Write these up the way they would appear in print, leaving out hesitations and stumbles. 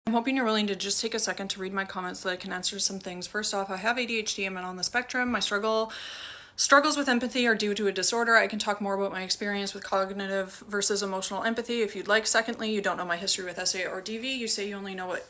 I'm hoping you're willing to just take a second to read my comments so that I can answer some things. First off, I have ADHD. I'm on the spectrum. My struggles with empathy are due to a disorder. I can talk more about my experience with cognitive versus emotional empathy if you'd like. Secondly, you don't know my history with SA or DV. You say you only know what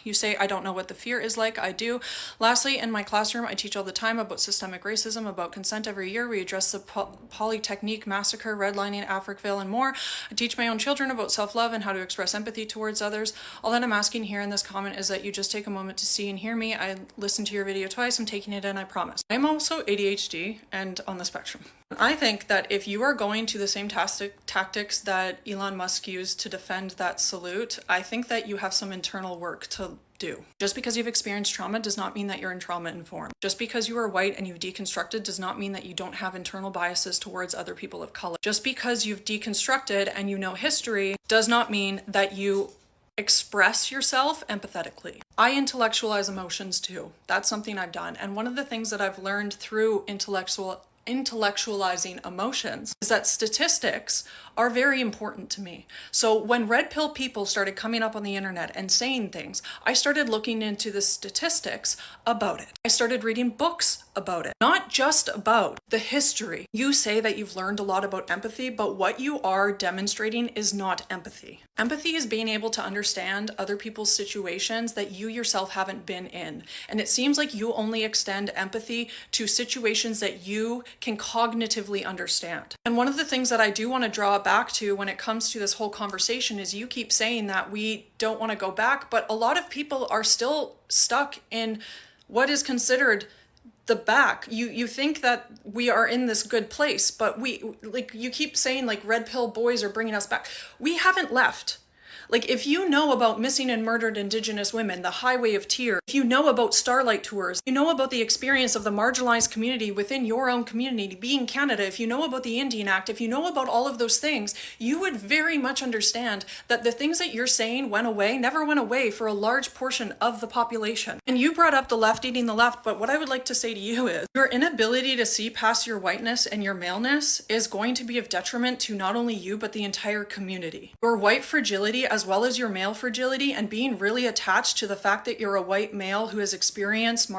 you say I don't know what the fear is like. I do. Lastly, in my classroom, I teach all the time about systemic racism, about consent every year. We address the Polytechnique massacre, redlining, Africville, and more. I teach my own children about self-love and how to express empathy towards others. All that I'm asking here in this comment is that you just take a moment to see and hear me. I listened to your video twice. I'm taking it in, I promise. I'm also ADHD and on the spectrum. I think that if you are going to the same tactics that Elon Musk used to defend that salute, I think that you have some internal work to do. Just because you've experienced trauma does not mean that you're in trauma informed. Just because you are white and you've deconstructed does not mean that you don't have internal biases towards other people of color. Just because you've deconstructed and you know history does not mean that you express yourself empathetically. I intellectualize emotions too. That's something I've done. And one of the things that I've learned through intellectualizing emotions is that statistics are very important to me. So when red pill people started coming up on the internet and saying things, I started looking into the statistics about it. I started reading books about it, not just about the history. You say that you've learned a lot about empathy, but what you are demonstrating is not empathy. Empathy is being able to understand other people's situations that you yourself haven't been in. And it seems like you only extend empathy to situations that you can cognitively understand. And one of the things that I do want to draw back to when it comes to this whole conversation is you keep saying that we don't want to go back, but a lot of people are still stuck in what is considered the back. You think that we are in this good place, but you keep saying like red pill boys are bringing us back. We haven't left. Like, if you know about missing and murdered Indigenous women, the Highway of Tears, if you know about Starlight Tours, you know about the experience of the marginalized community within your own community, being Canada, if you know about the Indian Act, if you know about all of those things, you would very much understand that the things that you're saying never went away for a large portion of the population. And you brought up the left eating the left, but what I would like to say to you is your inability to see past your whiteness and your maleness is going to be of detriment to not only you, but the entire community. Your white fragility, as well as your male fragility, and being really attached to the fact that you're a white male who has experienced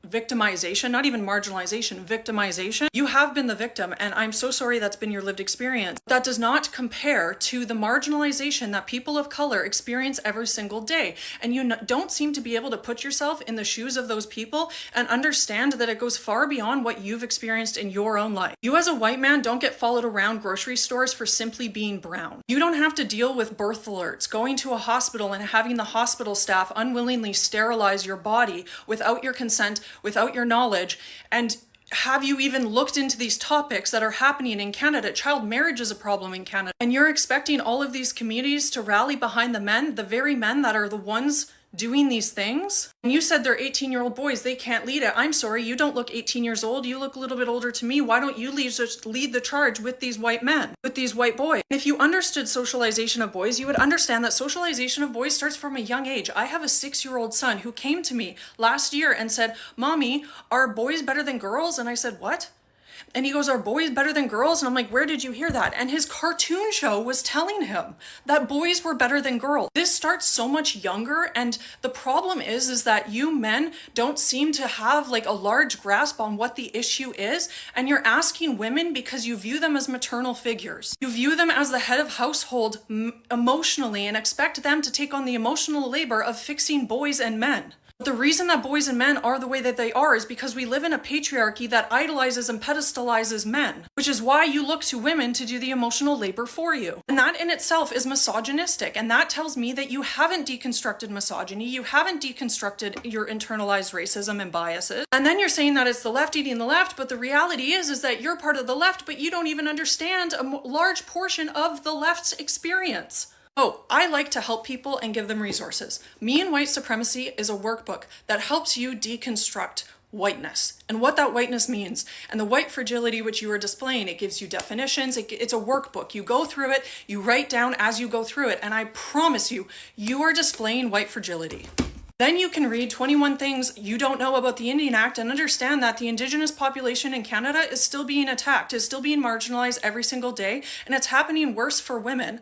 victimization, not even marginalization, victimization. You have been the victim, and I'm so sorry that's been your lived experience. That does not compare to the marginalization that people of color experience every single day. And you don't seem to be able to put yourself in the shoes of those people and understand that it goes far beyond what you've experienced in your own life. You as a white man don't get followed around grocery stores for simply being brown. You don't have to deal with birth alerts, going to a hospital and having the hospital staff unwillingly sterilize your body without your consent, without your knowledge. And have you even looked into these topics that are happening in Canada? Child marriage is a problem in Canada. And you're expecting all of these communities to rally behind the men, the very men that are the ones doing these things? And you said they're 18-year-old boys, they can't lead it. I'm sorry, you don't look 18 years old. You look a little bit older to me. Why don't you lead the charge with these white men, with these white boys? And if you understood socialization of boys, you would understand that socialization of boys starts from a young age. I have a 6-year-old son who came to me last year and said, "Mommy, are boys better than girls?" And I said, "What?" And he goes, "Are boys better than girls?" And I'm like, "Where did you hear that?" And his cartoon show was telling him that boys were better than girls. This starts so much younger. And the problem is that you men don't seem to have like a large grasp on what the issue is. And you're asking women because you view them as maternal figures. You view them as the head of household emotionally and expect them to take on the emotional labor of fixing boys and men. The reason that boys and men are the way that they are is because we live in a patriarchy that idolizes and pedestalizes men, which is why you look to women to do the emotional labor for you. And that in itself is misogynistic. And that tells me that you haven't deconstructed misogyny, you haven't deconstructed your internalized racism and biases. And then you're saying that it's the left eating the left, but the reality is that you're part of the left, but you don't even understand a large portion of the left's experience. Oh, I like to help people and give them resources. Me and White Supremacy is a workbook that helps you deconstruct whiteness and what that whiteness means. And the white fragility which you are displaying, it gives you definitions. It's a workbook. You go through it, you write down as you go through it. And I promise you, you are displaying white fragility. Then you can read 21 things you don't know about the Indian Act and understand that the Indigenous population in Canada is still being attacked, is still being marginalized every single day. And it's happening worse for women.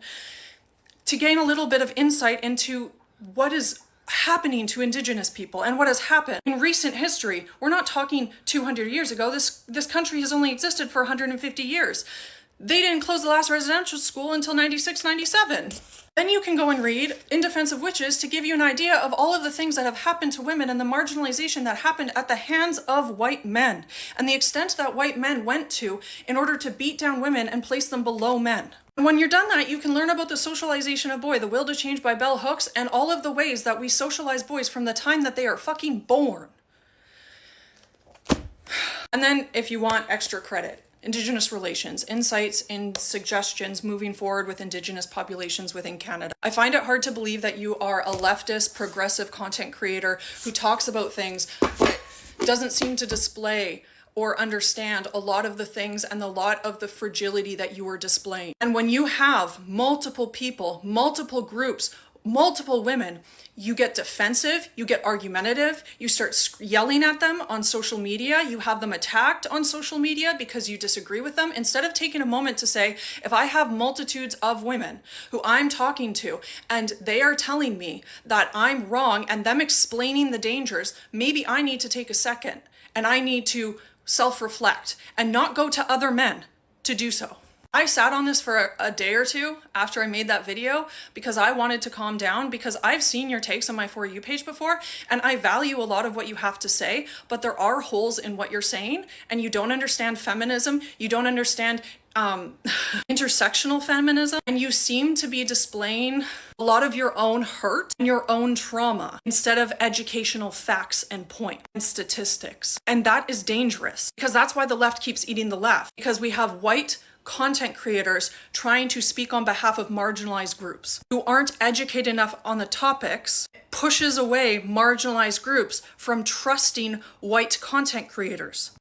To gain a little bit of insight into what is happening to Indigenous people and what has happened in recent history. We're not talking 200 years ago. This country has only existed for 150 years. They didn't close the last residential school until 96, 97. Then you can go and read In Defense of Witches to give you an idea of all of the things that have happened to women and the marginalization that happened at the hands of white men and the extent that white men went to in order to beat down women and place them below men. And when you're done that, you can learn about the socialization of boy, The Will to Change by Bell Hooks, and all of the ways that we socialize boys from the time that they are fucking born. And then if you want extra credit, Indigenous relations, insights and suggestions moving forward with Indigenous populations within Canada. I find it hard to believe that you are a leftist, progressive content creator who talks about things but doesn't seem to display or understand a lot of the things and a lot of the fragility that you are displaying. And when you have multiple people, multiple groups, multiple women, you get defensive, you get argumentative, you start yelling at them on social media, you have them attacked on social media because you disagree with them, instead of taking a moment to say, if I have multitudes of women who I'm talking to and they are telling me that I'm wrong and them explaining the dangers, maybe I need to take a second and I need to self-reflect and not go to other men to do so. I sat on this for a day or two after I made that video because I wanted to calm down, because I've seen your takes on my For You page before and I value a lot of what you have to say, but there are holes in what you're saying and you don't understand feminism, you don't understand intersectional feminism, and you seem to be displaying a lot of your own hurt and your own trauma instead of educational facts and points and statistics. And that is dangerous because that's why the left keeps eating the left, because we have white content creators trying to speak on behalf of marginalized groups who aren't educated enough on the topics, pushes away marginalized groups from trusting white content creators.